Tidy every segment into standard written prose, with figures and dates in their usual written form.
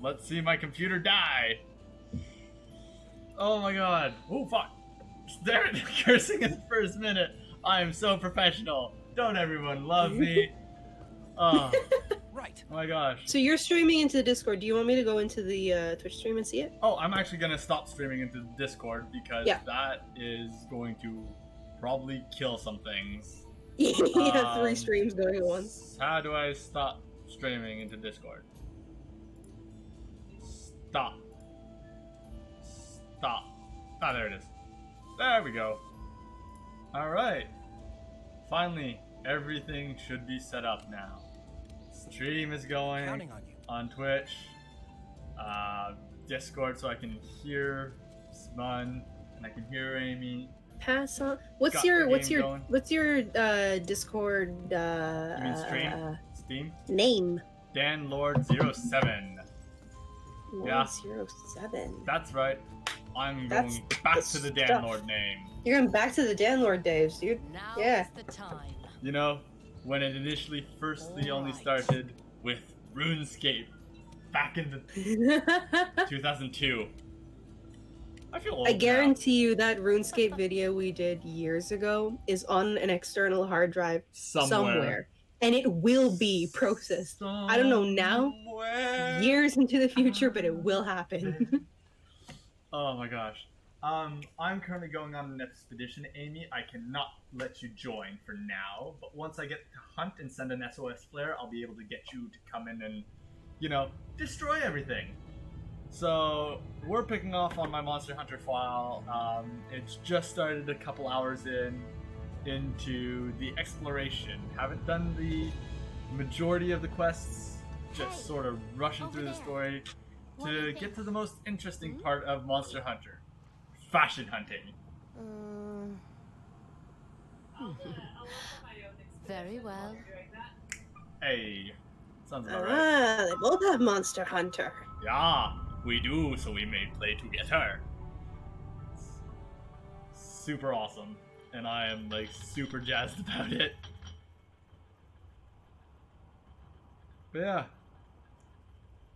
Let's see my computer die. Oh my god. Oh fuck. Damn it, cursing in the first minute. I am so professional. Don't everyone love me? Oh. Right. Oh my gosh. So you're streaming into the Discord. Do you want me to go into the Twitch stream and see it? Oh, I'm actually gonna stop streaming into Discord because that is going to probably kill some things. You have 3 streams going at once. How do I stop streaming into Discord? Stop. Stop. Ah, there it is. There we go. Alright. Finally, everything should be set up now. Stream is going on Twitch. Discord so I can hear Smun and I can hear Amy. Pass on. What's your Discord You mean stream? Steam? Name? Dan Lord 07. Lord 07. That's right. I'm going back to the Dan Lord name. You're going back to the Dan Lord days, dude. Now yeah. is the time. You know, when it initially only started with RuneScape back in the 2002. I feel old I guarantee you that RuneScape video we did years ago is on an external hard drive somewhere. And it will be processed. I don't know now, years into the future, but it will happen. Oh my gosh. I'm currently going on an expedition, Amy. I cannot let you join for now, but once I get to hunt and send an SOS flare, I'll be able to get you to come in and, you know, destroy everything. So, we're picking off on my Monster Hunter file. It's just started a couple hours into the exploration. Haven't done the majority of the quests, just sort of rushing through the story to get to the most interesting part of Monster Hunter. Fashion hunting. Very well. Hey, sounds about right. They both have Monster Hunter. Yeah, we do, so we may play together. Super awesome, and I am like super jazzed about it. But yeah,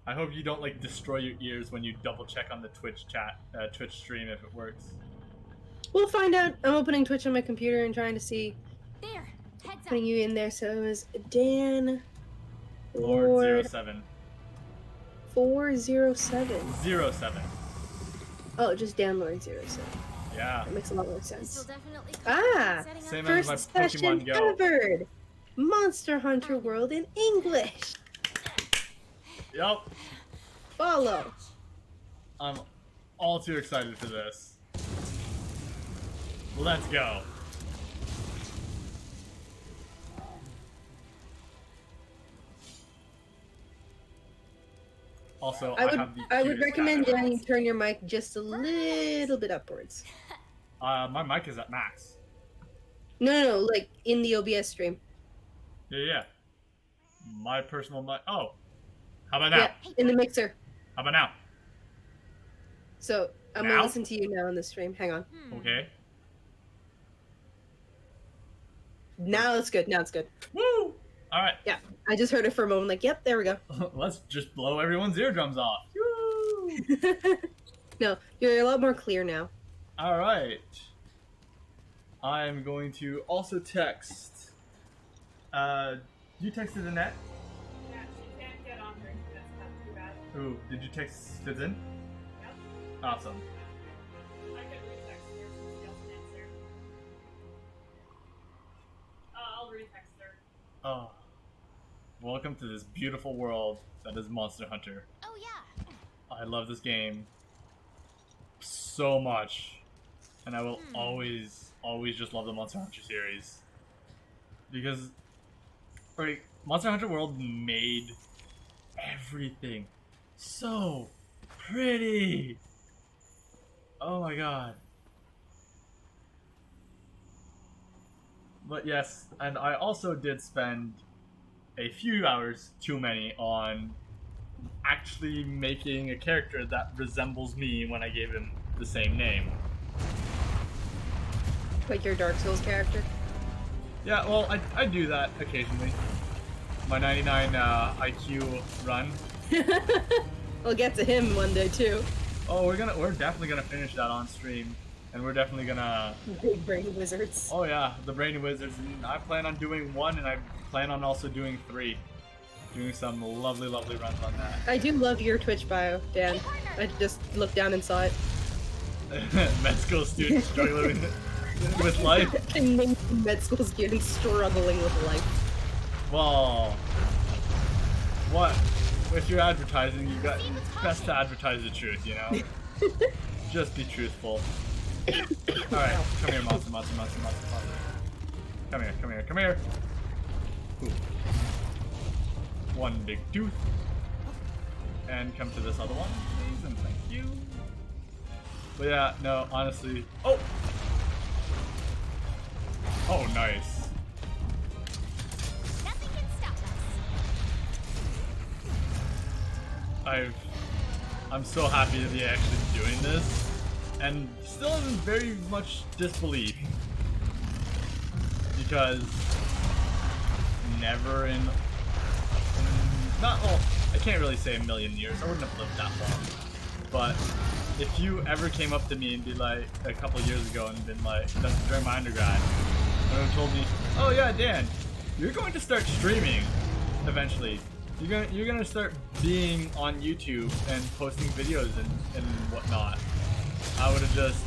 I hope you don't like destroy your ears when you double check on the Twitch stream if it works. We'll find out. I'm opening Twitch on my computer and trying to see. There, heads Putting you in there, so it was Dan Lord 07. 407. 07. Oh, just Dan Lord 07. Yeah. That makes a lot more sense. Ah! Same as my First session Pokemon Go. covered. Monster Hunter World in English. Yup. Follow. I'm all too excited for this. Let's go. Also, I would recommend you turn your mic just a little bit upwards. My mic is at max. No, like in the OBS stream. Yeah. My personal mic. Oh, how about now? Yeah, in the mixer. How about now? So I'm gonna listen to you now on the stream. Hang on. Okay. Now it's good. Now it's good. Woo! All right. Yeah, I just heard it for a moment. Like, yep, there we go. Let's just blow everyone's eardrums off. Woo! No, you're a lot more clear now. All right. I'm going to also text. You texted Annette? Yeah, she can't get on her. That's not too bad. Ooh, did you text Fizzin? Yep. Awesome. I could retext her since she doesn't answer. I'll retext her. Oh. Welcome to this beautiful world that is Monster Hunter. Oh yeah. I love this game so much. And I will always just love the Monster Hunter series. Because, like, Monster Hunter World made everything so pretty. Oh my god. But yes, and I also did spend a few hours too many on actually making a character that resembles me when I gave him the same name. Like your Dark Souls character? Yeah, well, I do that occasionally. My 99 IQ run. We'll get to him one day too. Oh, we're definitely gonna finish that on stream, and we're definitely gonna. Big brain wizards. Oh yeah, the Brainy Wizards. And I plan on doing 1, and I plan on also doing 3. Doing some lovely, lovely runs on that. I do love your Twitch bio, Dan. I just looked down and saw it. Med school student struggling with life. Canadian med school students struggling with life. Well, what? With your advertising, you got best to advertise the truth, you know? Just be truthful. Alright, come here, monster. Come here. Ooh. One big tooth. And come to this other one, please, and thank you. But yeah, no, honestly. Oh! Oh, nice. Nothing can stop us. I'm so happy to be actually doing this, and still in very much disbelief, because never in not well, I can't really say a million years. I wouldn't have lived that long, but if you ever came up to me and be like a couple years ago and been like during my undergrad, and told me, "Oh yeah, Dan, you're going to start streaming eventually. You're gonna start being on YouTube and posting videos and whatnot," I would have just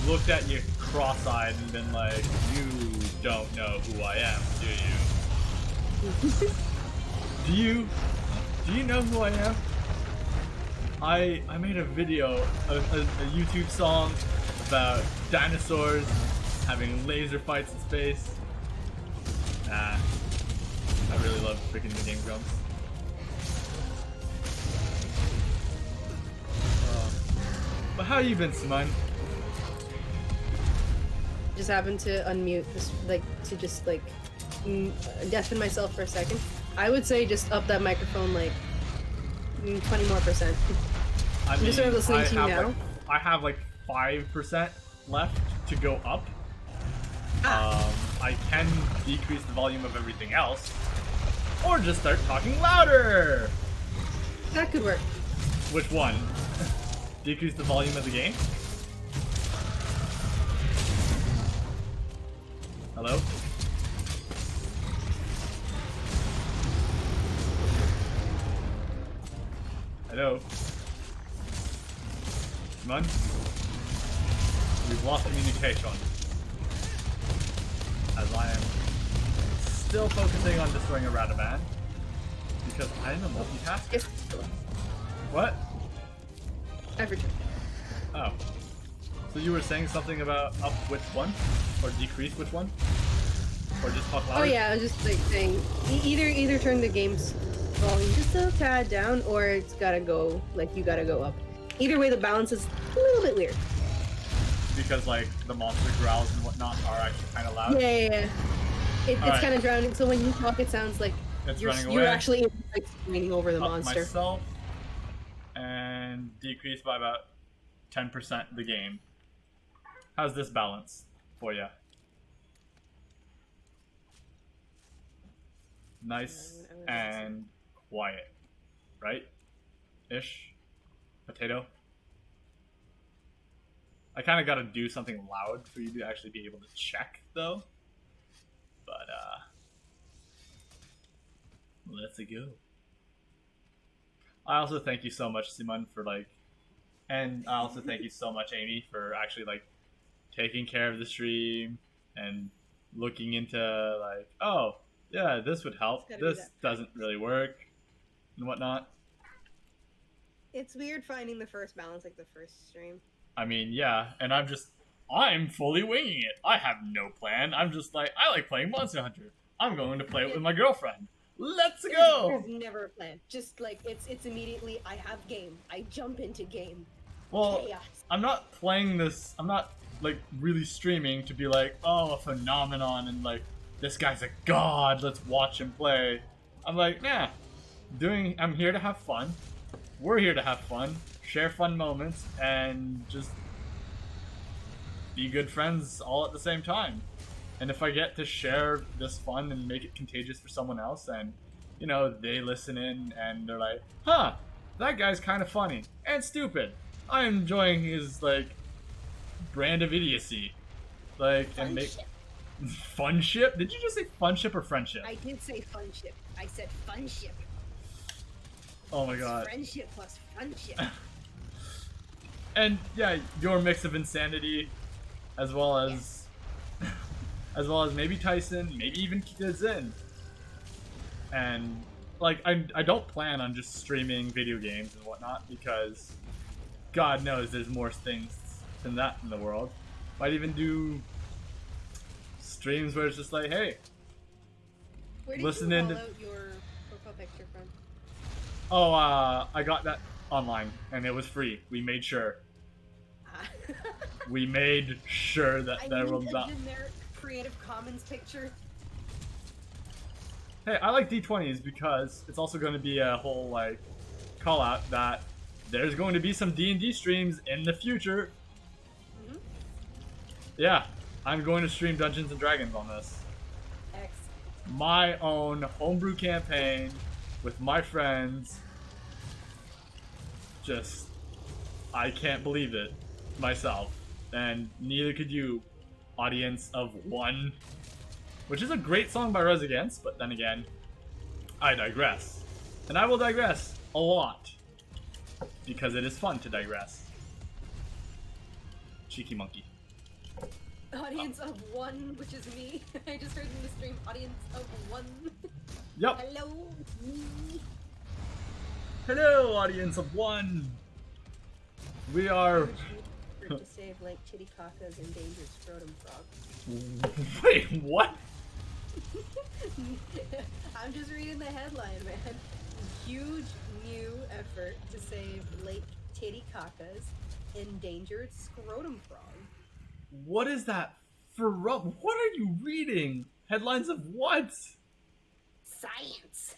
looked at you cross-eyed and been like, "You don't know who I am, do you?" Do you know who I am? I made a video, a YouTube song about dinosaurs having laser fights in space. I really love freaking the Game Grumps. But how you been, Simone? Just happened to unmute, deafen myself for a second. I would say just up that microphone 20 more percent. I mean, just sort of listening to you now. I have 5% left to go up. I can decrease the volume of everything else, or just start talking louder. That could work. Which one? Decrease the volume of the game? Hello? Hello? Come on. We've lost communication. As I am still focusing on destroying a Radaman. Because I am a multitasker. Yes. What? Every turn. Oh. So you were saying something about up which one? Or decrease which one? Or just talk louder? Oh yeah, I was just saying either turn the game's volume just a tad down, or it's gotta go you gotta go up. Either way, the balance is a little bit weird. Because the monster growls and whatnot are actually kind of loud. Yeah. It's Alright. kind of drowning. So when you talk, it sounds like It's you're running away. actually screaming over the Up monster. myself and decrease by about 10% the game. How's this balance for you? Nice and quiet, right? Ish. Potato. I kind of got to do something loud for you to actually be able to check, though. But let's go. I also thank you so much, Simon, for and I also thank you so much, Amy, for actually taking care of the stream and looking into oh yeah, this would help. This doesn't really work and whatnot. It's weird finding the first balance the first stream. I mean, yeah, and I'm fully winging it. I have no plan. I'm just I like playing Monster Hunter. I'm going to play it with my girlfriend. Let's go! There's never a plan. Just it's immediately, I have game. I jump into game. Well, Chaos. I'm not playing this. I'm not really streaming to be oh, a phenomenon and this guy's a god. Let's watch him play. I'm nah. I'm here to have fun. We're here to have fun, share fun moments, and just be good friends all at the same time. And if I get to share this fun and make it contagious for someone else, and they listen in and they're huh, that guy's kind of funny and stupid. I'm enjoying his like brand of idiocy, like and make Funship. fun ship. Did you just say fun ship or friendship? I did say funship. I said funship. Oh my god. Friendship plus funship. And yeah, your mix of insanity, as well as, as well as maybe Tyson, maybe even Kizin. And like I don't plan on just streaming video games and whatnot because God knows there's more things than that in the world. Might even do streams where it's just like, hey, Where did listen you in roll to- out your profile picture from? oh, I got that online and it was free. We made sure. We made sure that I there need was a not. generic Creative Commons picture. Hey, I like D20s because it's also going to be a whole like call out that there's going to be some D&D streams in the future. Mhm. Yeah, I'm going to stream Dungeons and Dragons on this. Excellent. My own homebrew campaign with my friends. Just, I can't believe it myself, and neither could you, audience of one. Which is a great song by Res Against, but then again, I digress. And I will digress a lot. Because it is fun to digress. Cheeky monkey. Audience of one, which is me. I just heard in the stream, audience of one. Yup. Hello, me. Hello, audience of one. We are. To save like Titicaca's endangered scrotum frog. Wait, what? I'm just reading the headline, man. Huge new effort to save Lake Titicaca's endangered scrotum frog. What is that for? What are you reading? Headlines of what? Science.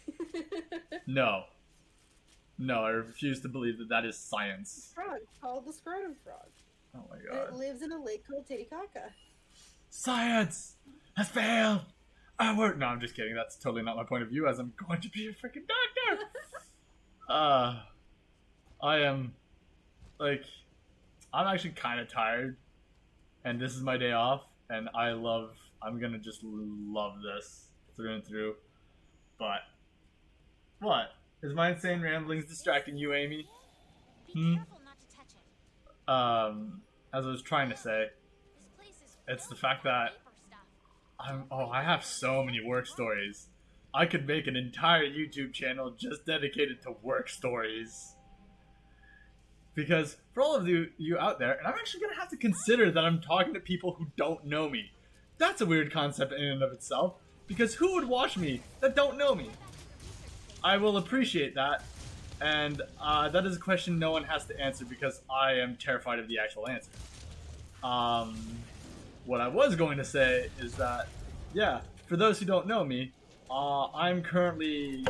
No. No, I refuse to believe that that is science. Frog called the scrotum frog. Oh my And it god. lives in a lake called Titicaca. Science has failed. No, I'm just kidding. That's totally not my point of view, as I'm going to be a freaking doctor. I am, like, I'm actually kind of tired, and this is my day off, and I'm gonna just love this through and through. But, what? Is my insane ramblings distracting you, Amy? Be careful not to touch it. As I was trying to say, This place is it's the full fact of that paper stuff. I have so many work stories. I could make an entire YouTube channel just dedicated to work stories. Because for all of you out there, and I'm actually going to have to consider that I'm talking to people who don't know me. That's a weird concept in and of itself, because who would watch me that don't know me? I will appreciate that, and that is a question no one has to answer because I am terrified of the actual answer. What I was going to say is that, yeah, for those who don't know me, I'm currently,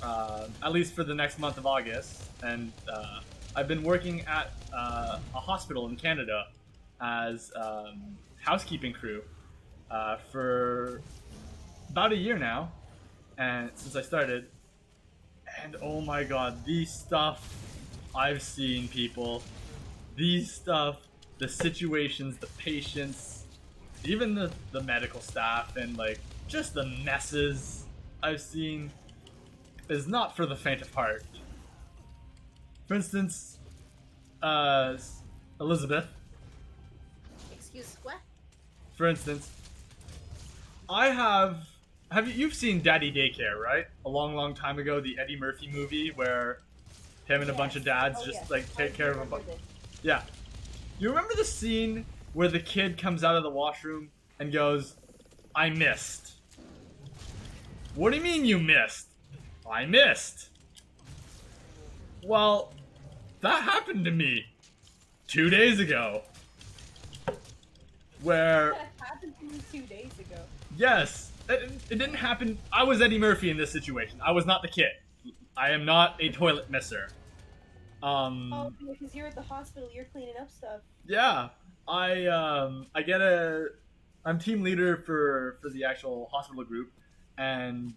at least for the next month of August, and I've been working at a hospital in Canada as housekeeping crew for about a year now, and since I started, and oh my god, these stuff I've seen, people, these stuff, the situations, the patients, even the medical staff, and like just the messes I've seen is not for the faint of heart. For instance, Elizabeth, Excuse what? for instance, you've seen Daddy Daycare, right? A long time ago, the Eddie Murphy movie where him and a bunch of dads take care of a bunch. Yeah. You remember the scene where the kid comes out of the washroom and goes, "I missed." What do you mean you missed? I missed. Well, that happened to me 2 days ago. Where, That happened to me 2 days ago. yes, it didn't happen. I was Eddie Murphy in this situation. I was not the kid. I am not a toilet misser. Oh, because you're at the hospital, you're cleaning up stuff. Yeah, I'm team leader for the actual hospital group, and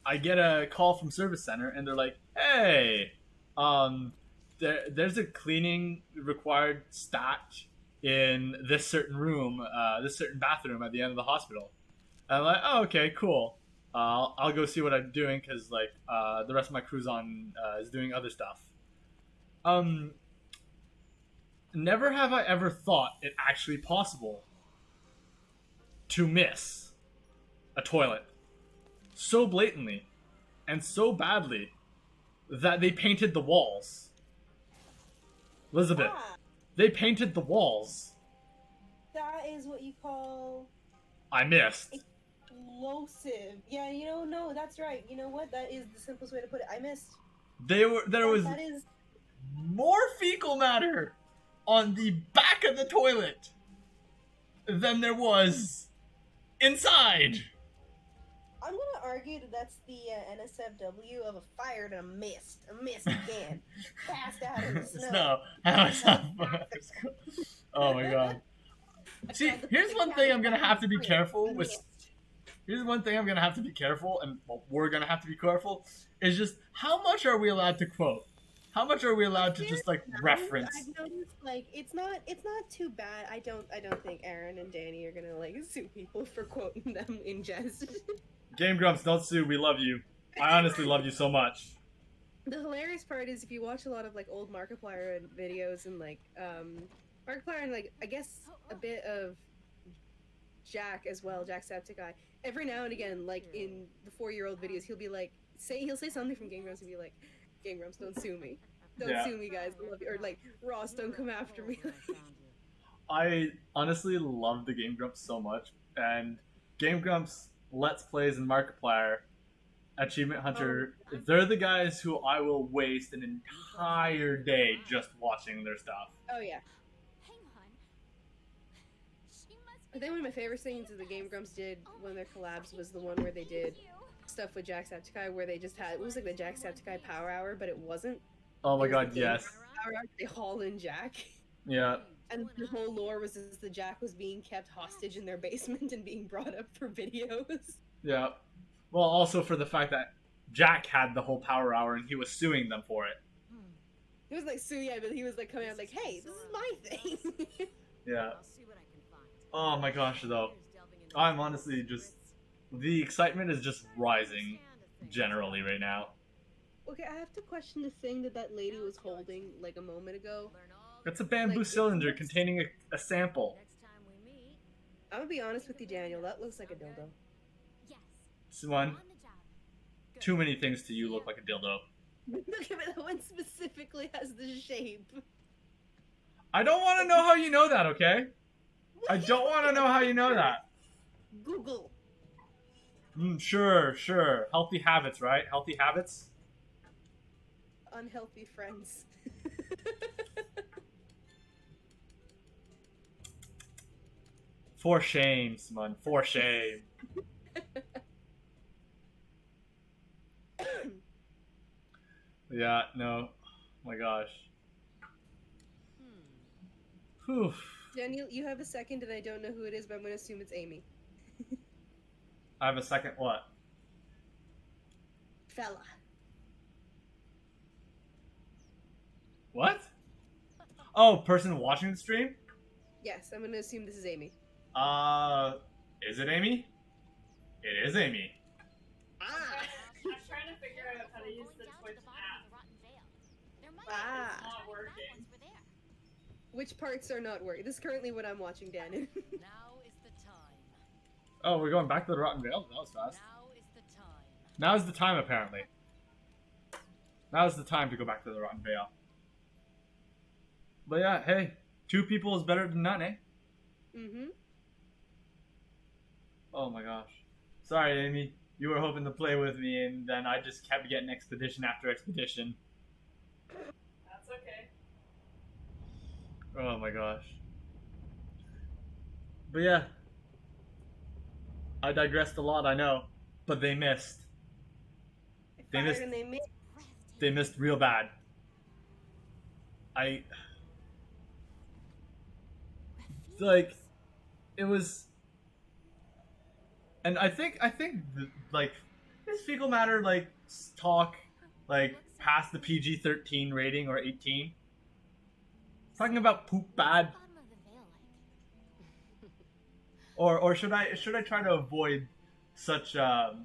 I get a call from service center, and they're like, "Hey, there's a cleaning required stat in this certain room, this certain bathroom at the end of the hospital. And I'm like, oh, okay, cool. I'll go see what I'm doing because like the rest of my crew's on is doing other stuff. Never have I ever thought it actually possible to miss a toilet so blatantly and so badly that they painted the walls. Elizabeth, Ah, they painted the walls. that is what you call I missed. explosive. Yeah, no, that's right. You know what? That is the simplest way to put it. I missed. There was That is. more fecal matter on the back of the toilet than there was inside. I'm gonna argue that that's the NSFW of a fired and a missed again, passed out in the snow. Oh my god. See, here's one thing I'm gonna have to be careful with. Here's one thing I'm gonna have to be careful, and we're gonna have to be careful, is just how much are we allowed to quote? How much are we allowed to just like reference? I've noticed like it's not too bad. I don't think Aaron and Danny are gonna like sue people for quoting them in jest. Game Grumps, don't sue. We love you. I honestly love you so much. The hilarious part is if you watch a lot of like old Markiplier videos and like Markiplier and like I guess a bit of Jack as well, Jacksepticeye. Every now and again, like in the 4-year-old videos, he'll say something from Game Grumps and be like, "Game Grumps, don't sue me, don't sue me, guys, I love you," or like Ross, don't come after me. I honestly love the Game Grumps so much, and Game Grumps Let's Plays and Markiplier, Achievement Hunter, they're the guys who I will waste an entire day just watching their stuff. Oh yeah. Hang on. She must I think one of my favorite things that the Game Grumps did when their collabs was the one where they did stuff with Jacksepticeye, where they just had it was like the Jacksepticeye Power Hour, but it wasn't. Oh my It was god, the yes. Power Hour. They haul in Jack, Yeah. and the whole lore was just the Jack was being kept hostage in their basement and being brought up for videos. Yeah. Well, also for the fact that Jack had the whole power hour and he was suing them for it. It was like Suya, but he was like coming out like, "Hey, this is my thing." Yeah. Oh my gosh, though. I'm honestly just... The excitement is just rising generally right now. Okay, I have to question the thing that lady was holding like a moment ago. It's a bamboo Like, cylinder containing a sample. I'm gonna be honest with you, Daniel. That looks like a dildo. Yes. Simon, On the job. too many things to you look like a dildo. Look at that one specifically has the shape. I don't want to know how you know that, okay? I don't want to know how you know that. Google. Sure. Healthy habits, right? Healthy habits? Unhealthy friends. For shame, Simon. For shame. Yeah, no. Oh my gosh. Whew. Daniel, you have a second, and I don't know who it is, but I'm gonna assume it's Amy. I have a second what? Fella. What? Oh, person watching the stream? Yes, I'm gonna assume this is Amy. Is it Amy? It is Amy. Ah. I'm trying to figure out how to use the Twitch app. Ah. It's not working. Which parts are not working? This is currently what I'm watching, Daniel. Now is the time. Oh, we're going back to the Rotten Vale? That was fast. Now is the time. Now's the time, apparently. Now's the time to go back to the Rotten Vale. But yeah, hey, 2 people is better than none, eh? Mm-hmm. Oh my gosh. Sorry, Amy. You were hoping to play with me, and then I just kept getting expedition after expedition. That's okay. Oh my gosh. But yeah. I digressed a lot, I know. But they missed. They missed. And they made They missed real bad. It was, and I think like this fecal matter like talk, like past the PG-13 rating or 18. It's talking about poop bad. Bottom of the veil, like. Or should I try to avoid such Though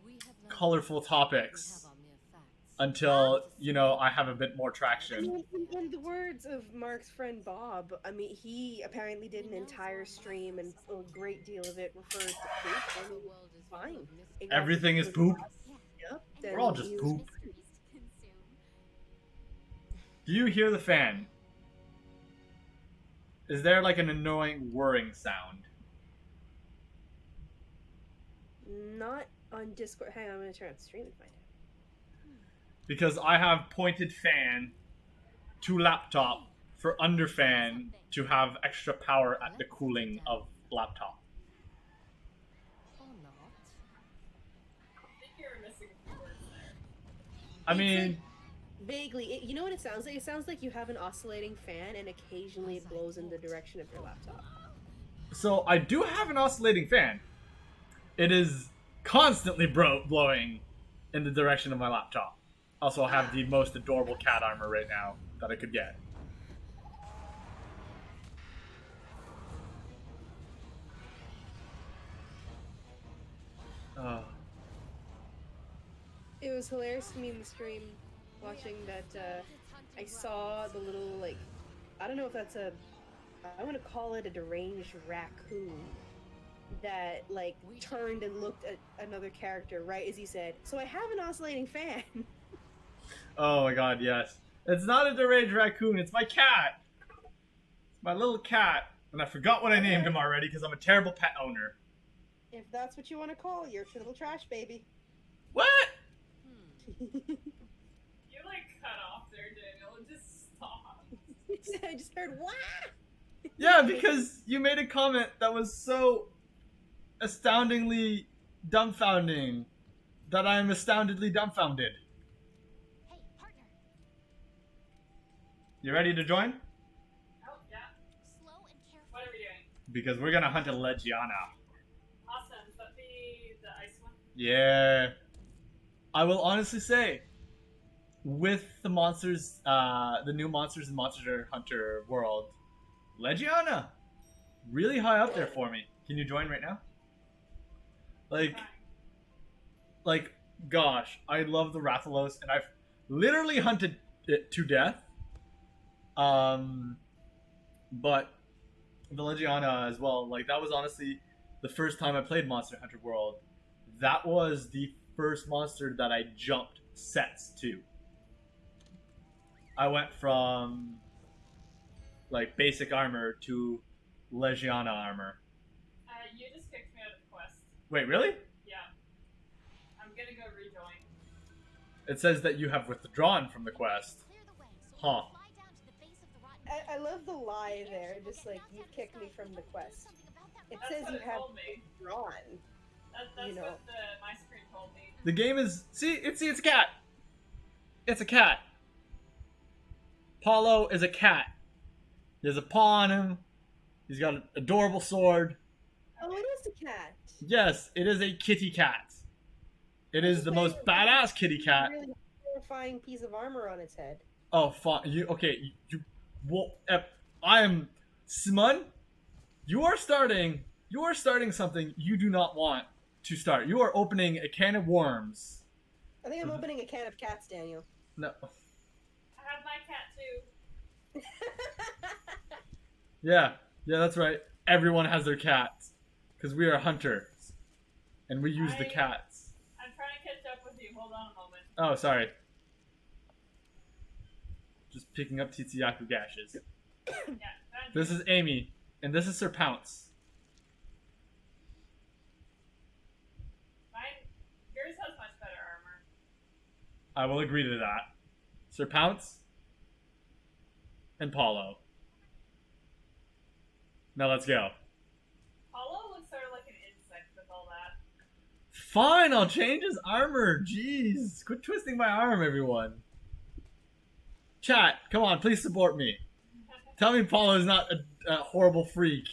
we have learned colorful we topics have our mere facts. until, you know, I have a bit more I traction? mean, in the words of Mark's friend Bob, I mean, he apparently did an entire stream, and a great deal of it refers to poop. I The mean, world is fine. full of mystery. It got Everything is to poop. us. Yep, then We're all just he was- poop. Mysteries to consume. Do you hear the fan? Is there like an annoying whirring sound? Not on Discord. Hang on, I'm gonna turn on the stream and find out. Because I have pointed fan to laptop for under fan to have extra power at the cooling of laptop. Or not. I think you're missing a few words there. I It's mean, Vaguely, you know what it sounds like? It sounds like you have an oscillating fan, and occasionally it blows in the direction of your laptop. so I do have an oscillating fan. It is constantly blowing in the direction of my laptop. Also, I have the most adorable cat armor right now that I could get. Uh, It was hilarious to me in the stream, watching that. I saw the little like, I don't know if that's a, I want to call it a deranged raccoon, that like turned and looked at another character right as he said, "So I have an oscillating fan." oh my god, yes. It's not a deranged raccoon, it's my cat. It's my little cat. And I forgot what I named him already because I'm a terrible pet owner. If that's what you want to call your little trash baby. What? You like cut off there, Daniel. Just stop. I just heard wah. Yeah, because you made a comment that was so astoundingly dumbfounding that I am astoundedly dumbfounded. Hey, partner. You ready to join? Oh, yeah. Slow and careful. What are we doing? Because we're gonna hunt a Legiana. Awesome. Is that the ice one? Yeah. I will honestly say, with the monsters, the new monsters in Monster Hunter World, Legiana, really high up there for me. Can you join right now? Like, gosh, I love the Rathalos, and I've literally hunted it to death. But the Legiana as well, like, that was honestly the first time I played Monster Hunter World. That was the first monster that I jumped sets to. I went from like basic armor to Legiana armor. You just kicked me out of the quest. Wait, really? Yeah. I'm gonna go rejoin. It says that you have withdrawn from the quest. Clear the way so Huh. we can fly down to the base of the rotten I love the lie there, just like you kicked me from the quest. It That's says what you it have told me. drawn. That's You know. what my screen told me. The game is it's a cat. It's a cat. Paulo is a cat. He has a paw on him. He's got an adorable sword. Oh, it is a cat. Yes, it is a kitty cat. It is the most badass kitty cat. Really terrifying piece of armor on its head. Oh, fine. I am Smun. You are starting something you do not want to start. You are opening a can of worms. I think I'm opening a can of cats, Daniel. No. I have my cat too. Yeah, that's right. Everyone has their cats. Because we are hunters. And we use the cats. I'm trying to catch up with you. Hold on a moment. Oh, sorry. Just picking up Titsuyaki gashes. Yeah. This is Amy. And this is Sir Pounce. Yours has much better armor. I will agree to that. Sir Pounce. And Paulo. Now let's go. Apollo looks sort of like an insect with all that. Fine, I'll change his armor. Jeez. Quit twisting my arm, everyone. Chat, come on, please support me. Tell me Paulo's not a horrible freak.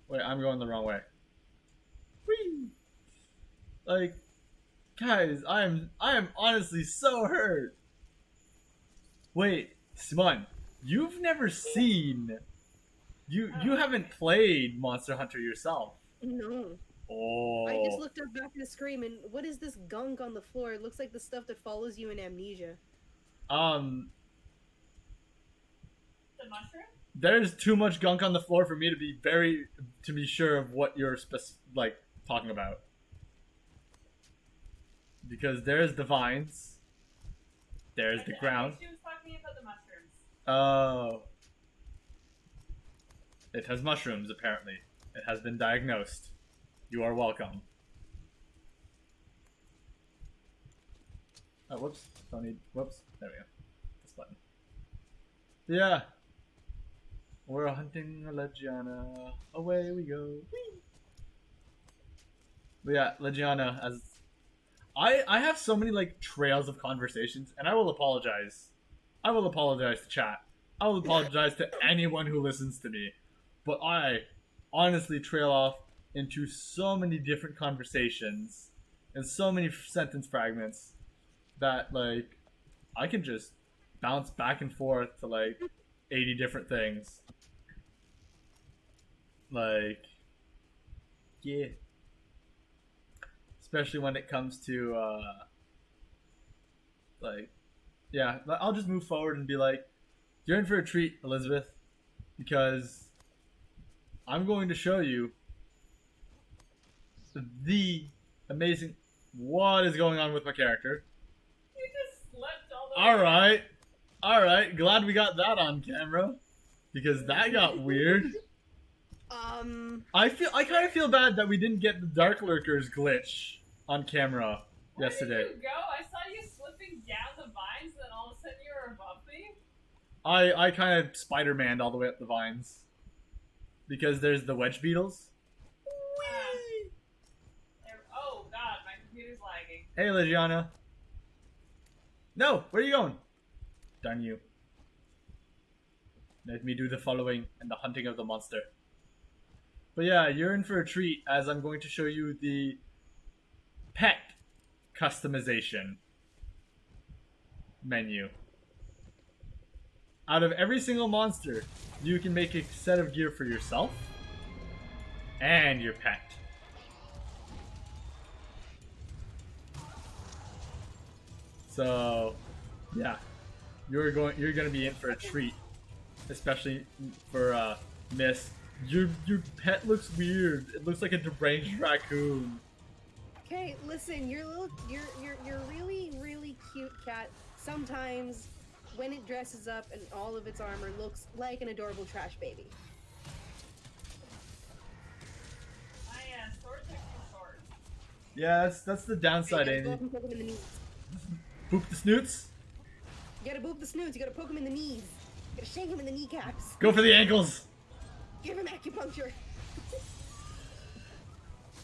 Wait, I'm going the wrong way. Whee! Like, Guys, I am honestly so hurt. Wait, Simon, you've never seen you haven't played Monster Hunter yourself. No. Oh. I just looked up back to Scream, and what is this gunk on the floor? It looks like the stuff that follows you in Amnesia. The mushroom? There's too much gunk on the floor for me to be sure of what you're talking about. Because there's the vines. There's the ground. She was talking about the mushrooms. Oh. It has mushrooms, apparently. It has been diagnosed. You are welcome. Oh, whoops. Don't need. Whoops. There we go. This button. Yeah. We're hunting Legiana. Away we go. Whee! But yeah, Legiana, as I have so many like trails of conversations, and I will apologize. I will apologize to chat. I will apologize to anyone who listens to me. But I honestly trail off into so many different conversations and so many sentence fragments that like I can just bounce back and forth to like 80 different things. Like, yeah. Especially when it comes to like, yeah, I'll just move forward and be like, you're in for a treat, Elizabeth, because I'm going to show you the amazing what is going on with my character. You just slept all the way. Alright, glad we got that on camera, because that got weird. I kind of feel bad that we didn't get the Dark Lurkers glitch on camera yesterday. Where did you go? I saw you slipping down the vines, and then all of a sudden you were above me. I kind of Spider-Man'd all the way up the vines. Because there's the wedge beetles. Oh god, my computer's lagging. Hey, Legiana. No, where are you going? Darn you. Let me do the following and the hunting of the monster. But yeah, you're in for a treat as I'm going to show you the pet customization menu. Out of every single monster, you can make a set of gear for yourself and your pet. So, yeah, you're gonna be in for a treat, especially for Miss. Your pet looks weird. It looks like a deranged raccoon. Okay, listen, you're really, really cute cat. Sometimes, when it dresses up and all of its armor looks like an adorable trash baby. Swords are too short. Yeah, that's the downside, You gotta go Amy. up and poke him in the knees. Boop the snoots. You gotta boop the snoots. You gotta poke him in the knees. You gotta shake him in the kneecaps. Go for the ankles. Give him acupuncture.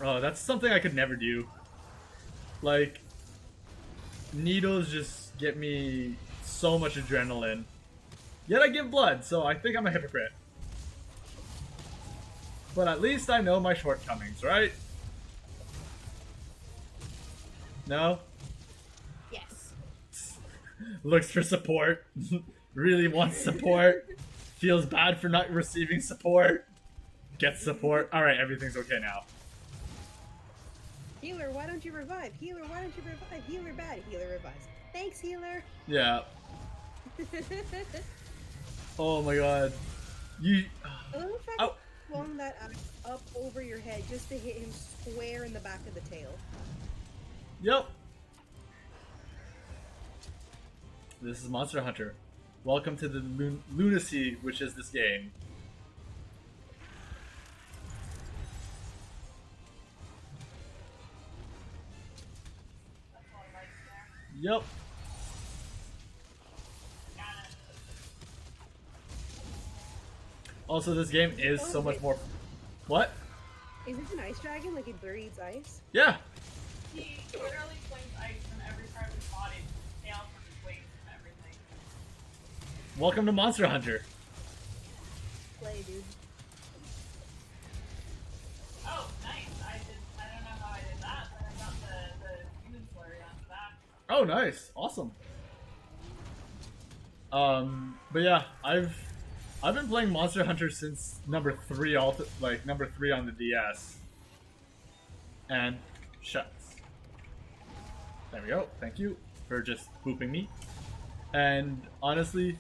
Oh, that's something I could never do. Like, needles just get me so much adrenaline. Yet I give blood, so I think I'm a hypocrite. But at least I know my shortcomings, right? No? Yes. Looks for support. Really wants support. Feels bad for not receiving support. Gets support. Alright, everything's okay now. Healer, why don't you revive? Healer, why don't you revive? Healer bad. Healer revives. Thanks, healer. Yeah. Oh my god. You. I love the fact Oh. you flung that axe up over your head just to hit him square in the back of the tail. Yep. This is Monster Hunter. Welcome to the lunacy, which is this game. That's a lot of lights there. Yep. Got it. Also, this game is so much more. What? Is this an ice dragon? Like it breathes ice? Yeah. He literally flings ice from every part of his body, from his tail, from his wings, from everything. Welcome to Monster Hunter. Play, dude. Oh, nice. I don't know how I did that, but I got the human slurp. Oh, nice, awesome. But yeah, I've been playing Monster Hunter since number 3 number 3 on the DS. And shuts. There we go. Thank you for just booping me. And honestly,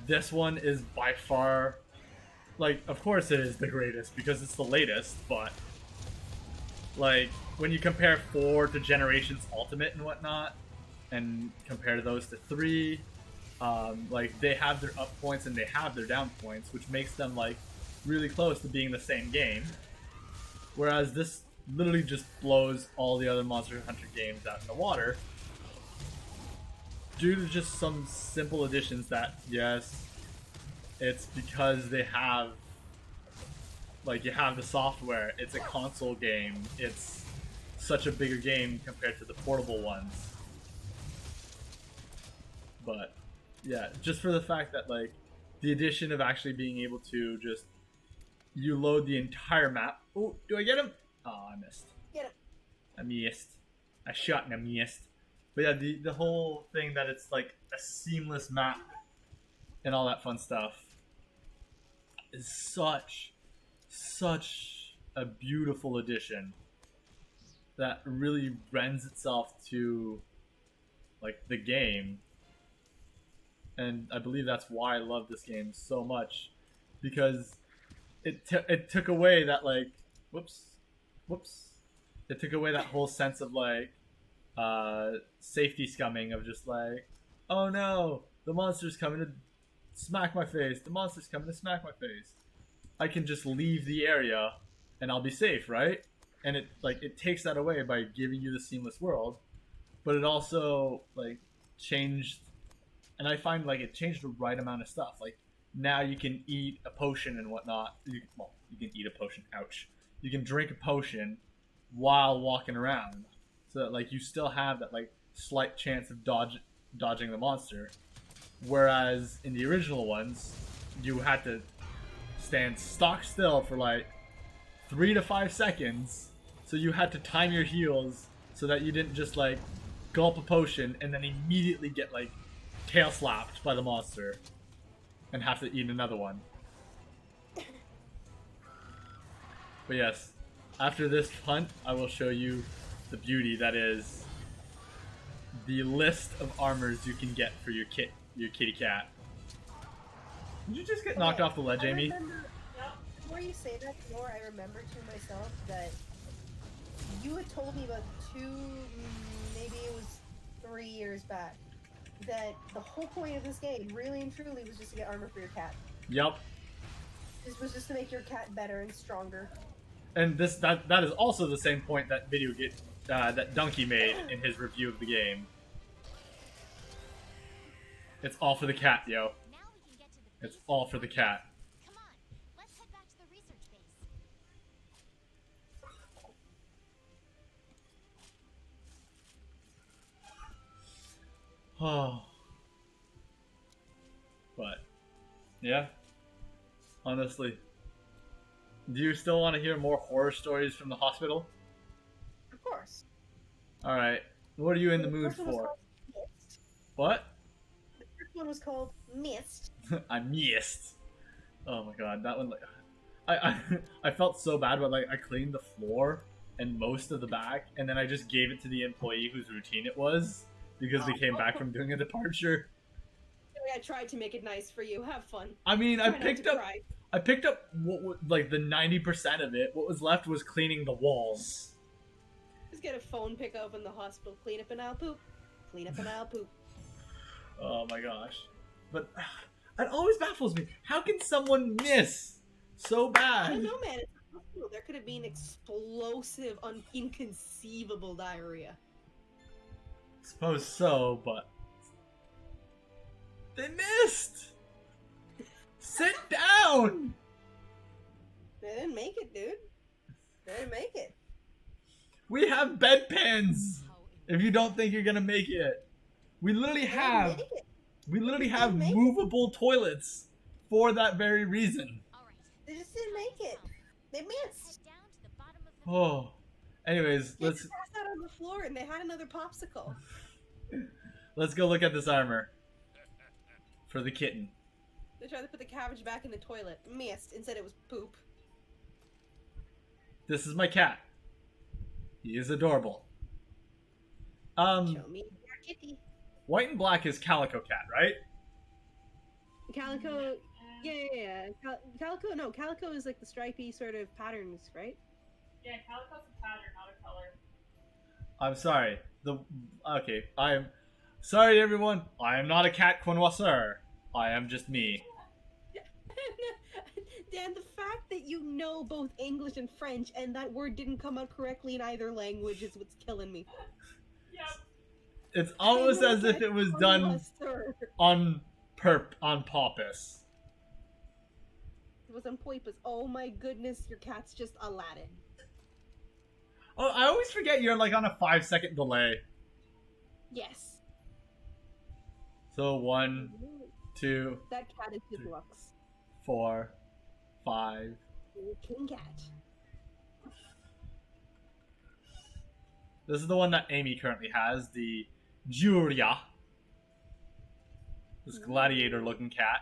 this one is by far, like, of course it is the greatest because it's the latest, but like when you compare 4 to Generations Ultimate and whatnot, and compare those to 3, like they have their up points and they have their down points, which makes them like really close to being the same game. Whereas this literally just blows all the other Monster Hunter games out in the water due to just some simple additions that, yes, it's because they have, like, you have the software, it's a console game, it's such a bigger game compared to the portable ones. But yeah, just for the fact that like the addition of actually being able to just, you load the entire map. Oh, do I get him? Oh, I missed. Get him. I missed. I shot and I missed. But yeah, the whole thing that it's like a seamless map and all that fun stuff is such a beautiful addition that really lends itself to like the game. And I believe that's why I love this game so much, because it took away that like whoops it took away that whole sense of like safety scumming of just like, oh no, the monster's coming to smack my face, the monster's coming to smack my face. I can just leave the area and I'll be safe, right? And it takes that away by giving you the seamless world, but it also like changed, and I find like it changed the right amount of stuff. Like now you can eat a potion and whatnot. You can eat a potion. Ouch. You can drink a potion while walking around, so that like you still have that like slight chance of dodging the monster. Whereas in the original ones, you had to stand stock still for like 3 to 5 seconds. So you had to time your heals so that you didn't just like gulp a potion and then immediately get like tail slapped by the monster and have to eat another one. But yes, after this hunt, I will show you the beauty that is the list of armors you can get for your kitty cat. Did you just get knocked off the ledge, Amy? The more you say that, the more I remember to myself that you had told me about 2, maybe it was 3 years back, that the whole point of this game, really and truly, was just to get armor for your cat. Yep. This was just to make your cat better and stronger. And that is also the same point that that Donkey made in his review of the game. It's all for the cat, yo. Now we can get to the It's all for the cat. Come on, let's head back to the research base. Oh. But, yeah. Honestly. Do you still want to hear more horror stories from the hospital? Of course. Alright. What are you in the The mood first one was for? called Mist. What? The first one was called Mist. I missed. Oh my god, that one, like, I felt so bad, but like I cleaned the floor and most of the back, and then I just gave it to the employee whose routine it was because they came back from doing a departure. I tried to make it nice for you. Have fun. I mean, Try not to cry. I picked up what was, like the 90% of it. What was left was cleaning the walls. Just get a phone, pick up in the hospital, clean up and I'll poop. Clean up and I'll poop. Oh my gosh. But it always baffles me. How can someone miss so I bad? don't know, man. It's a hospital. There could have been explosive, inconceivable diarrhea. Suppose so, but they missed. Sit down. They didn't make it, dude. They didn't make it. We have bedpans. If you don't think you're gonna make it, we literally They didn't have make it. Make it. movable toilets for that very reason. All right. They just didn't make it. They Let's missed. head down to the bottom of the Oh, Anyways, They let's just passed out on the floor and they had another popsicle. let's go look at this armor for the kitten. They tried to put the cabbage back in the toilet. Missed. Instead it was poop. This is my cat. He is adorable. Show me your kitty. White and black is Calico Cat, right? Calico. Yeah. Calico is like the stripy sort of patterns, right? Yeah, calico's a pattern, not a color. I'm sorry. I'm sorry, everyone. I am not a cat connoisseur. I am just me. Dan, the fact that you know both English and French and that word didn't come out correctly in either language is what's killing me. Yep. It's almost as if it was done on purpose. It was on purpose. Oh my goodness, your cat's just Aladdin. Oh, I always forget you're like on a 5-second delay. Yes. So 1, 2, That cat is his looks. 4, 5. King cat. This is the one that Amy currently has, the Juria. This gladiator-looking cat.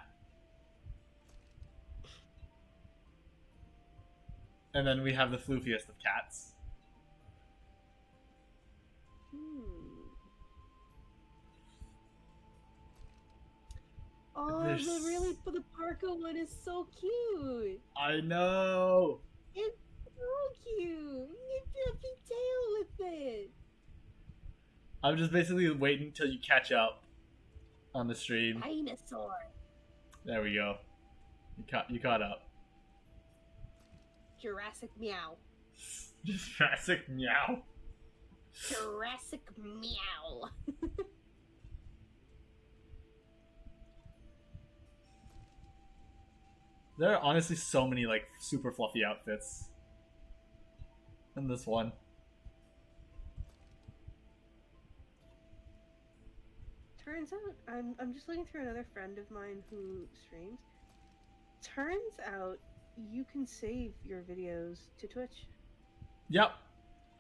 And then we have the floofiest of cats. Oh, There's- the parka one is so cute. I know! It's so cute. You get a tail with it. I'm just basically waiting until you catch up on the stream. Dinosaur. There we go. You caught up. Jurassic meow. Jurassic meow. Jurassic meow. There are honestly so many like super fluffy outfits in this one. Turns out, I'm just looking through another friend of mine who streams. Turns out you can save your videos to Twitch. Yep,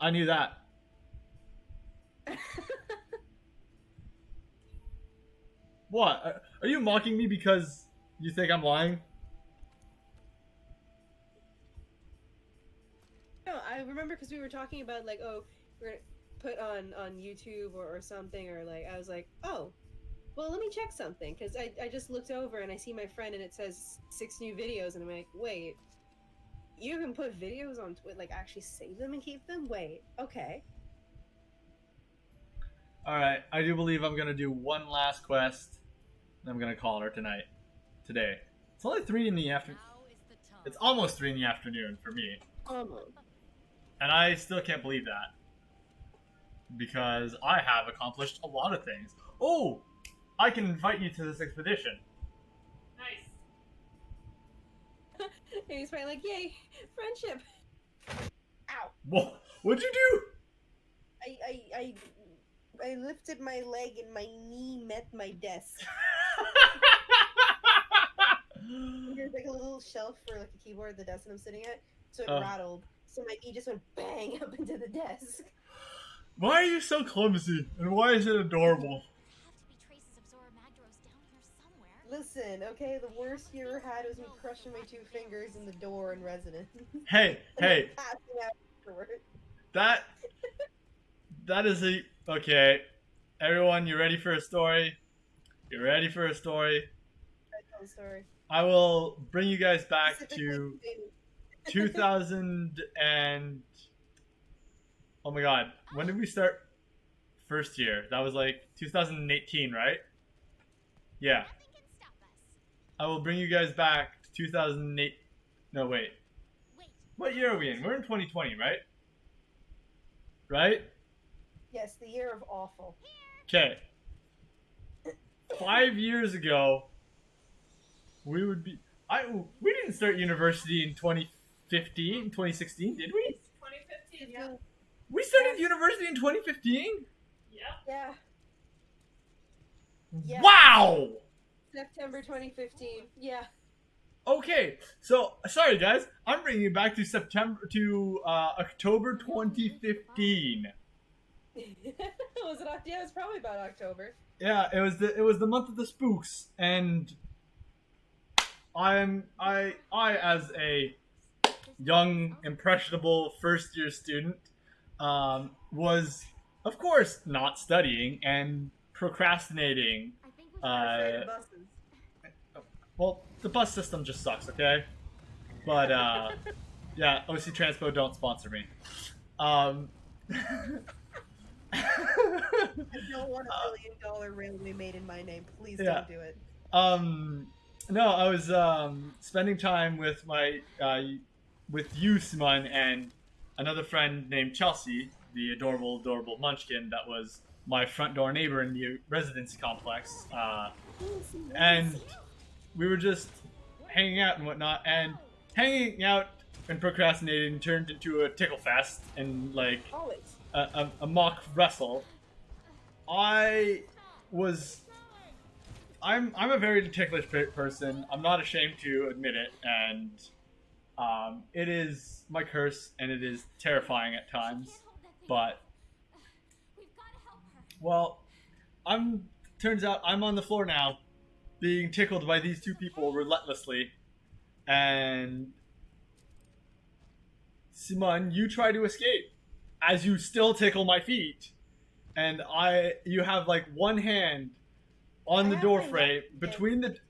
I knew that. What? Are you mocking me because you think I'm lying? No, I remember because we were talking about like, oh, we're gonna put on YouTube or something, or like I was like, oh, well, let me check something because I just looked over and I see my friend and it says 6 new videos and I'm like, wait, you can put videos on Twitch, like actually save them and keep them? Wait, okay. Alright, I do believe I'm gonna do one last quest. And I'm gonna call her today. It's only 3 in the afternoon. Now is the time. It's almost 3 in the afternoon for me. Almost. And I still can't believe that. Because I have accomplished a lot of things. Oh! I can invite you to this expedition. Nice. And he's probably like, yay, friendship. Ow. Whoa, what'd you do? I lifted my leg and my knee met my desk. There's like a little shelf for like a keyboard at the desk that I'm sitting at, so it Oh. rattled. So my knee just went bang up into the desk. Why are you so clumsy? And why is it adorable? Have to be traces of Zora Magdaros down here somewhere. Listen, okay, the worst you ever had was me crushing my 2 fingers in the door in Resident. Hey, hey, Passing out afterward. that is a... Okay, everyone, you ready for a story? You ready for a story? I'm sorry. I will bring you guys back to Specifically, 2000 and... Oh my god, when did we start first year? That was like 2018, right? Yeah. Nothing can stop us. I will bring you guys back to 2008. No, wait. Wait. What year are we in? We're in 2020, right? Right? Yes, the year of awful. Okay. 5 years ago, we would be... we didn't start university in 2015, 2016, did we? 2015, yeah. We started university in 2015? Yep. Yeah, Yeah. Wow! September 2015. Yeah. Okay, so sorry guys, I'm bringing you back to October 2015. Was it? Yeah, it was probably about October. Yeah, it was the month of the spooks, and I as a young impressionable first year student was of course not studying and procrastinating. Afraid Uh, of buses. well, the bus system just sucks, okay? But yeah, OC Transpo don't sponsor me. Um, I don't want $1 billion railway made in my name. Please Yeah. don't do it. no, I was spending time with my with you, Simon, and another friend named Chelsea, the adorable munchkin that was my front door neighbor in the residency complex. And we were just hanging out and whatnot, and hanging out and procrastinating turned into a tickle fest and like Always. a mock wrestle. I'm a very ticklish person. I'm not ashamed to admit it, and it is my curse, and it is terrifying at times. But well, turns out I'm on the floor now, being tickled by these two people relentlessly, and Simon, you try to escape as you still tickle my feet, and you have like one hand on the I have door my frame left between hand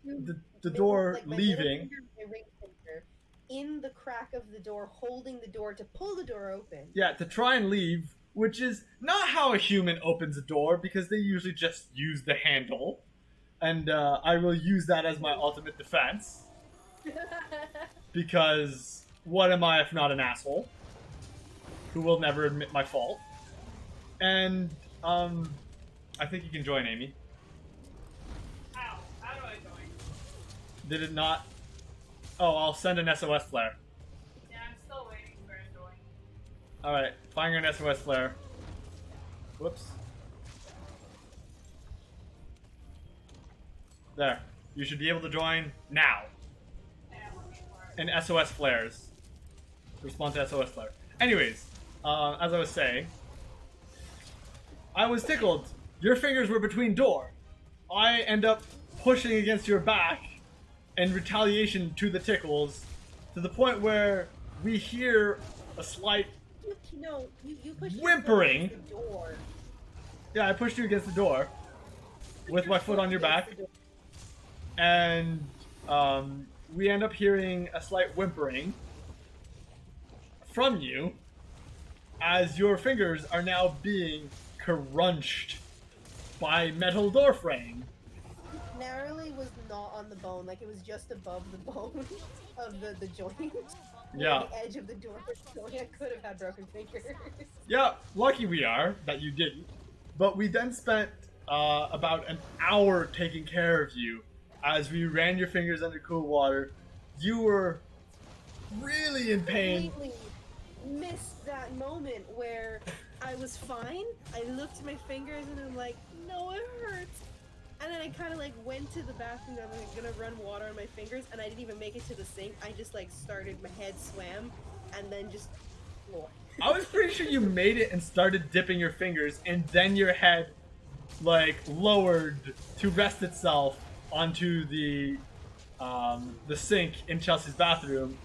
the door like my middle leaving. finger, my ring finger, in the crack of the door, holding the door to pull the door open. Yeah, to try and leave, which is not how a human opens a door because they usually just use the handle, and I will use that as my ultimate defense because what am I if not an asshole who will never admit my fault? And I think you can join, Amy. How? How do I join? Did it not? Oh, I'll send an SOS flare. Yeah, I'm still waiting for a join. Alright, firing an SOS flare. Whoops. There. You should be able to join now. Yeah, I'm looking for it. And SOS flares. Respond to SOS flare. Anyways, as I was saying, I was tickled. Your fingers were between door. I end up pushing against your back in retaliation to the tickles, to the point where we hear a slight. No, you pushed me Whimpering. against the door. Yeah, I pushed you against the door with my foot on your back, and we end up hearing a slight whimpering from you as your fingers are now being crunched by metal door frame. Narrowly was not on the bone, like it was just above the bone of the joint. Yeah. The edge of the door was showing. I could have had broken fingers. Yeah, lucky we are that you didn't. But we then spent about an hour taking care of you as we ran your fingers under cool water. You were really in pain. Completely missed that moment where I was fine. I looked at my fingers and I'm like, no, it hurts. And then I kind of like went to the bathroom and I was like, gonna run water on my fingers, and I didn't even make it to the sink. I just like started, my head swam, and then just floor. I was pretty sure you made it and started dipping your fingers, and then your head like lowered to rest itself onto the sink in Chelsea's bathroom,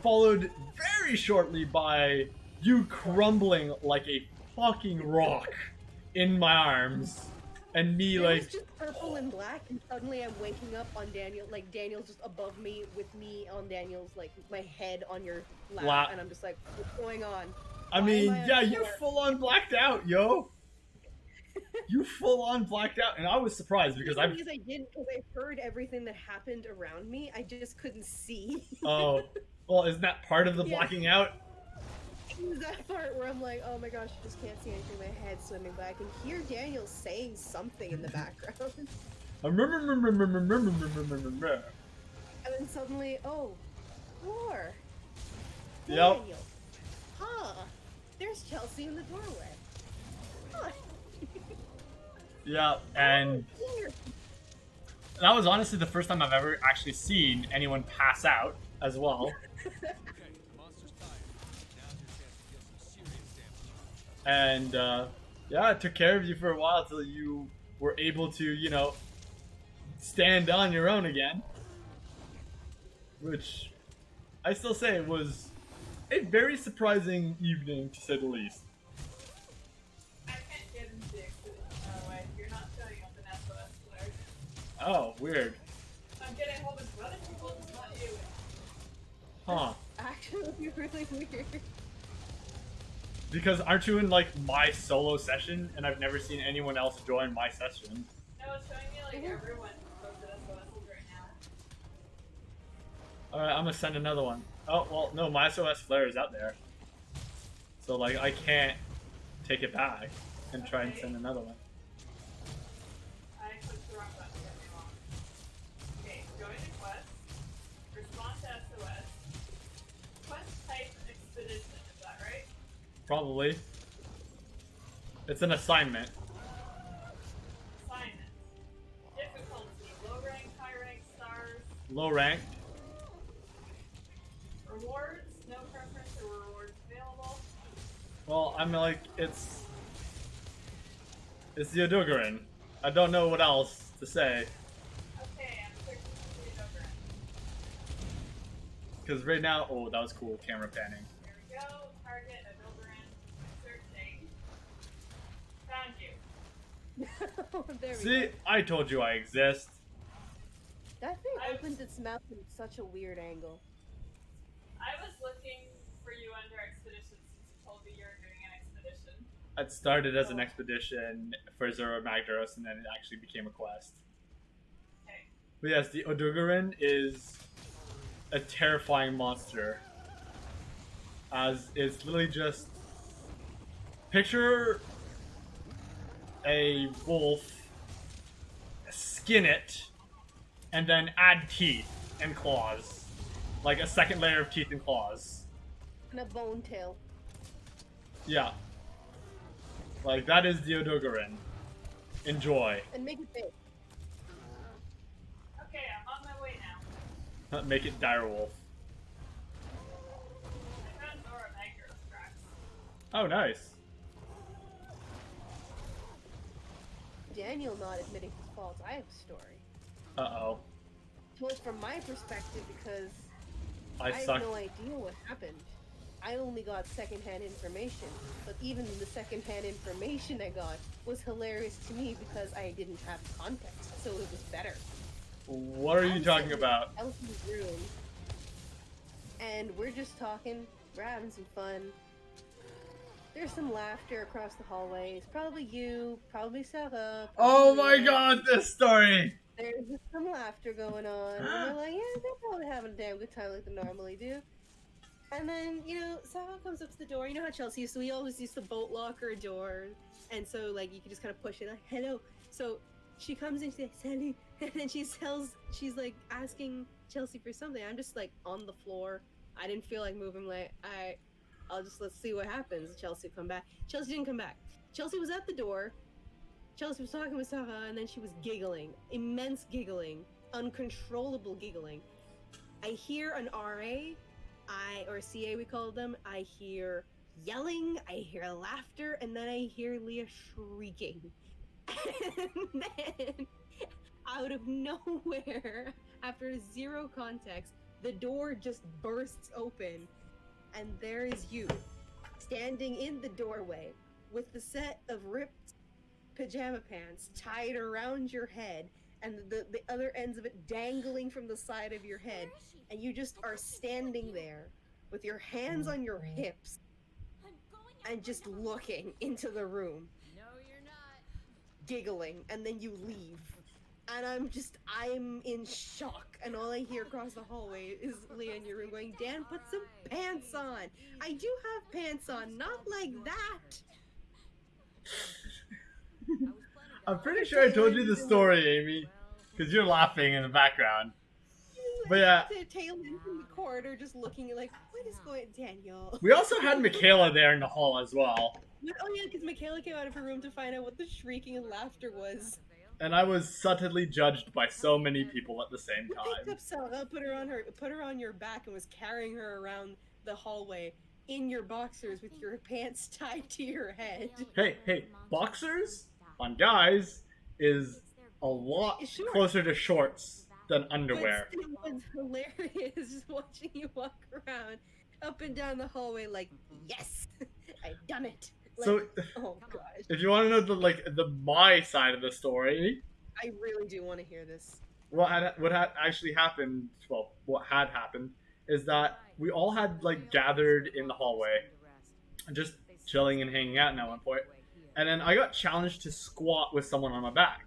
followed very shortly by you crumbling like a fucking rock in my arms, and me It like was just purple and black, and suddenly I'm waking up on Daniel, like Daniel's just above me with me on Daniel's, like my head on your lap, and I'm just like, what's going on? I Why mean, am I on yeah, the you floor? full on blacked out, yo. You full on blacked out, and I was surprised because I didn't, because I heard everything that happened around me. I just couldn't see. Oh, well, isn't that part of the Yeah. blacking out? It was that part where I'm like, oh my gosh, I just can't see anything. My head's swimming, but I can hear Daniel saying something in the background. And then suddenly, oh, floor. Yep. Daniel. Huh. There's Chelsea in the doorway. Huh. Yeah, and that was honestly the first time I've ever actually seen anyone pass out as well. And yeah, I took care of you for a while till you were able to, you know, stand on your own again. Which I still say was a very surprising evening, to say the least. I can't get into the expedition, by the way. You're not showing up in SOS flares. Oh, weird. I'm getting a whole bunch of other people, just not you. Huh. Actually, really weird. Because aren't you in, like, my solo session, and I've never seen anyone else join my session? No, it's showing me like everyone posted SOSs right now. Alright, I'm gonna send another one. Oh, well, no, my SOS flare is out there. So, like, I can't take it back and try and send another one. I clicked the wrong button, got me wrong. Okay, join the quest. Respond to SOS. Quest type expedition, is that right? Probably. It's an assignment. Assignment. Difficulty. Low rank, high rank, stars. Low rank. Rewards. No preference or rewards available. Well, I'm like, it's the Odogarin. I don't know what else to say. Okay, I'm searching for the Odogarin. Because right now, oh, that was cool, camera panning. There we go. Target Odogarin. Searching. Found you. There we See, go. I told you I exist. That thing I- opens its mouth in such a weird angle. I was looking for you under expedition since you told me you were doing an expedition. It started as an expedition for Zero Magdaros, and then it actually became a quest. Okay. But yes, the Odogarin is a terrifying monster. As it's literally just picture a wolf, skin it, and then add teeth and claws. Like a second layer of teeth and claws. And a bone tail. Yeah. Like that is the Odogarin. Enjoy. And make it big. Okay, I'm on my way now. Make it direwolf. I found Nora Magdaros tracks. Oh, nice. Daniel not admitting his faults. I have a story. Uh-oh. Well, it's from my perspective because I have suck. no idea what happened. I only got secondhand information, but even the secondhand information I got was hilarious to me because I didn't have context, so it was better. What are you I'm talking sitting about? in Elsie's room, and we're just talking, we're having some fun. There's some laughter across the hallways. Probably you, probably Sarah. Oh probably my god, this story! There's just some laughter going on. And we're like, yeah, they're probably having a damn good time like they normally do. And then, you know, Sarah comes up to the door. You know how Chelsea used to, we always used to bolt lock our door. And so, like, you can just kind of push it, like, hello. So she comes in, she's like, Sally. And then she's like asking Chelsea for something. I'm just like on the floor. I didn't feel like moving. Like, let's see what happens. Chelsea come back. Chelsea didn't come back. Chelsea was at the door. Chelsea was talking with Sarah, and then she was giggling. Immense giggling. Uncontrollable giggling. I hear an RA, or CA we call them, I hear yelling, I hear laughter, and then I hear Leah shrieking. And then, out of nowhere, after zero context, the door just bursts open, and there is you, standing in the doorway, with the set of ripped pajama pants tied around your head, and the other ends of it dangling from the side of your head, and you just are standing there with your hands on your hips and just looking into the room, No, you're not. giggling, and then you leave. And I'm in shock, and all I hear across the hallway is Leah in your room going, Dan, put some pants on. I do have pants on, not like that. I'm pretty sure I told you the story, Amy. Because you're laughing in the background. But yeah. The tail end in the corridor just looking like, what is going on, Daniel? We also had Michaela there in the hall as well. Oh yeah, because Michaela came out of her room to find out what the shrieking and laughter was. and I was subtly judged by so many people at the same You picked time. up Sarah, put her on your back, and was carrying her around the hallway in your boxers with your pants tied to your head. Hey, boxers on guys is a lot Sure. closer to shorts than underwear. But it was hilarious just watching you walk around up and down the hallway like, yes, I've done it. Like, So, oh gosh, if you want to know the my side of the story, I really do want to hear this. what had actually happened? Well, what had happened is that we all had like gathered in the hallway, just chilling and hanging out at one point, and then I got challenged to squat with someone on my back,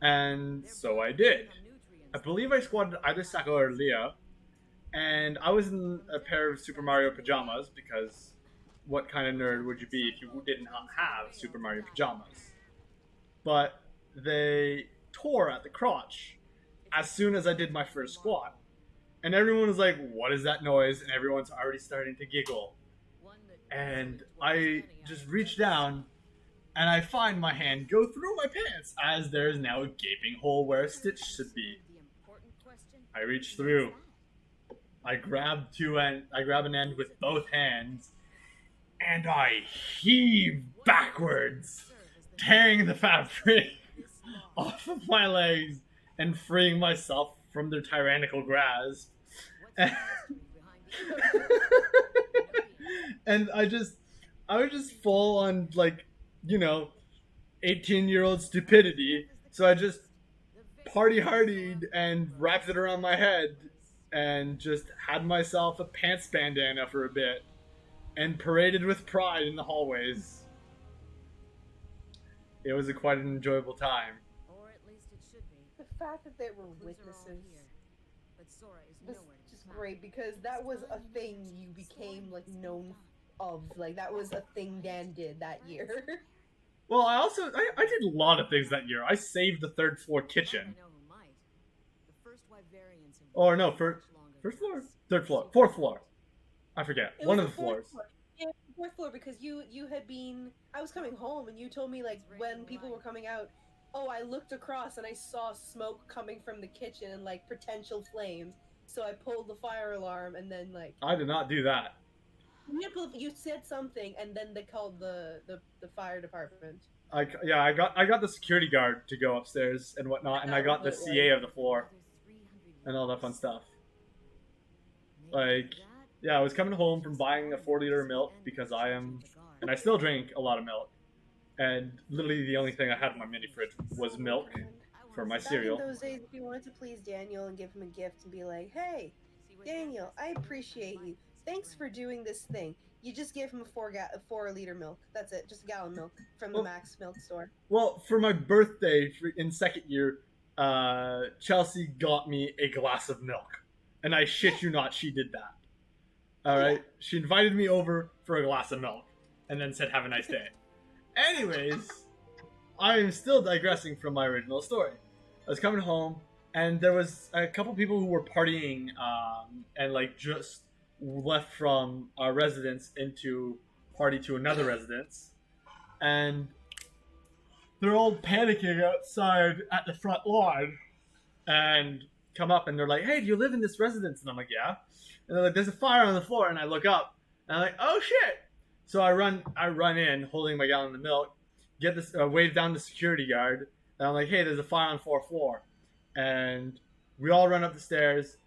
and so I did. I believe I squatted either Sako or Leah, and I was in a pair of Super Mario pajamas because what kind of nerd would you be if you did not have Super Mario pajamas? But they tore at the crotch as soon as I did my first squat. And everyone was like, what is that noise? And everyone's already starting to giggle. And I just reach down and I find my hand go through my pants as there is now a gaping hole where a stitch should be. I reach through. I grab an end with both hands and I heave backwards, tearing the fabric off of my legs and freeing myself from their tyrannical grasp. And I was just full on 18-year-old stupidity. So I just party hardied and wrapped it around my head and just had myself a pants bandana for a bit and paraded with pride in the hallways. It was quite an enjoyable time. Or at least it should be. The fact that there were Clues are all witnesses here, but Sora is was nowhere to be just found. great because that was a thing you became like known of. Like that was a thing Dan did that year. Well, I did a lot of things that year. I saved the third floor kitchen. I know who might. The first Y variants have Or no, much for longer first than floor, us. third floor, fourth floor. I forget. It One was of the fourth floors. floor. Yeah, fourth floor because you had been. I was coming home and you told me like when people were coming out. Oh, I looked across and I saw smoke coming from the kitchen and like potential flames. So I pulled the fire alarm and then like I did not do that. you said something and then they called the fire department. I got the security guard to go upstairs and whatnot, and I got the CA of the floor and all that fun stuff. Like, yeah, I was coming home from buying a 4-liter of milk because and I still drink a lot of milk. And literally the only thing I had in my mini fridge was milk for my Back cereal. in those days, if you wanted to please Daniel and give him a gift and be like, "Hey, Daniel, I appreciate you. Thanks for doing this thing." You just give him a 4-liter milk. That's it, just a gallon milk from the Well- Max Milk store. Well, for my birthday in second year, Chelsea got me a glass of milk. And I shit you not, she did that. Alright? She invited me over for a glass of milk and then said, have a nice day. Anyways, I am still digressing from my original story. I was coming home, and there was a couple people who were partying and like just left from our residence into party to another residence. And they're all panicking outside at the front lawn and come up and they're like, hey, do you live in this residence? And I'm like, yeah. And they're like, there's a fire on the floor. And I look up and I'm like, oh shit. So I run in holding my gallon of milk, get this, wave down the security guard. And I'm like, hey, there's a fire on the fourth floor. And we all run up the stairs.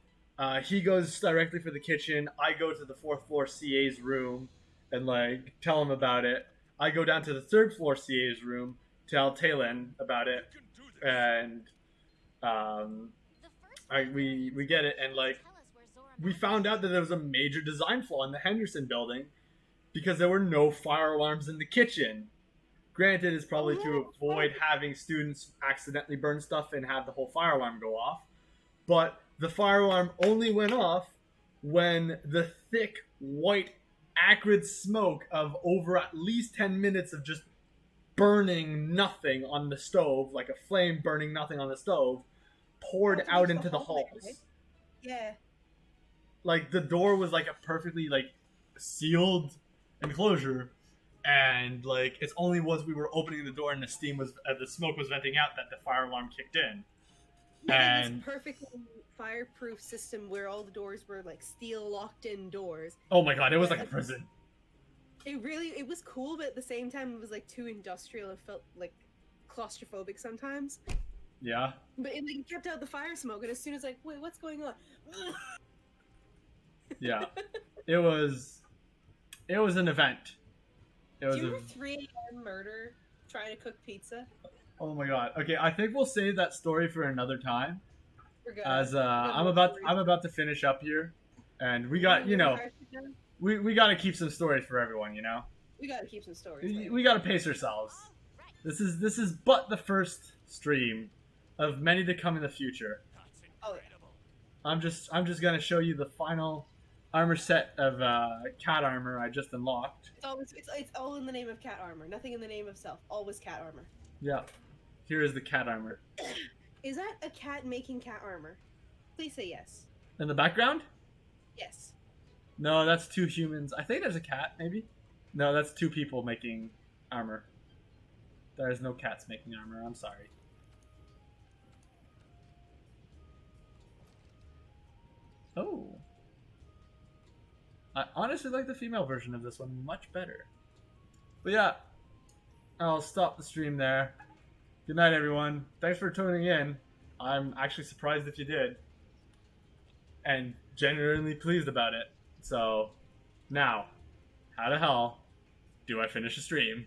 He goes directly for the kitchen. I go to the fourth floor CA's room and like tell him about it. I go down to the third floor CA's room, tell Talon about it, and we get it, and like we found out that there was a major design flaw in the Henderson building because there were no fire alarms in the kitchen. Granted, it's probably to avoid having students accidentally burn stuff and have the whole fire alarm go off, but the fire alarm only went off when the thick, white, acrid smoke of over at least 10 minutes of just burning nothing on the stove, like a flame burning nothing on the stove, poured out into the halls. Right? Yeah. Like, the door was like a perfectly, like, sealed enclosure, and like it's only once we were opening the door and the smoke was venting out that the fire alarm kicked in. Yeah, And this perfectly fireproof system where all the doors were like steel locked-in doors. oh my god, it was like a prison. It was cool, but at the same time, it was like too industrial. It felt like claustrophobic sometimes. Yeah. But it like, kept out the fire smoke, and as soon as like, wait, what's going on? Yeah. It was an event. It was Do you a, remember 3 a.m. murder trying to cook pizza? oh my god. Okay, I think we'll save that story for another time. We're good. As I'm about to finish up here, and we got we got to keep some stories for everyone. We gotta keep some stories. We got to pace ourselves. This is but the first stream of many to come in the future. Oh, yeah. I'm just gonna show you the final armor set of cat armor I just unlocked. It's all in the name of cat armor. Nothing in the name of self. Always cat armor. Yeah, here is the cat armor. Is that a cat making cat armor? Please say yes. In the background? Yes. No, that's 2 humans. I think there's a cat, maybe. No, that's 2 people making armor. There's no cats making armor. I'm sorry. Oh. I honestly like the female version of this one much better. But yeah, I'll stop the stream there. Good night, everyone. Thanks for tuning in. I'm actually surprised if you did. And genuinely pleased about it. So, now, how the hell do I finish a stream?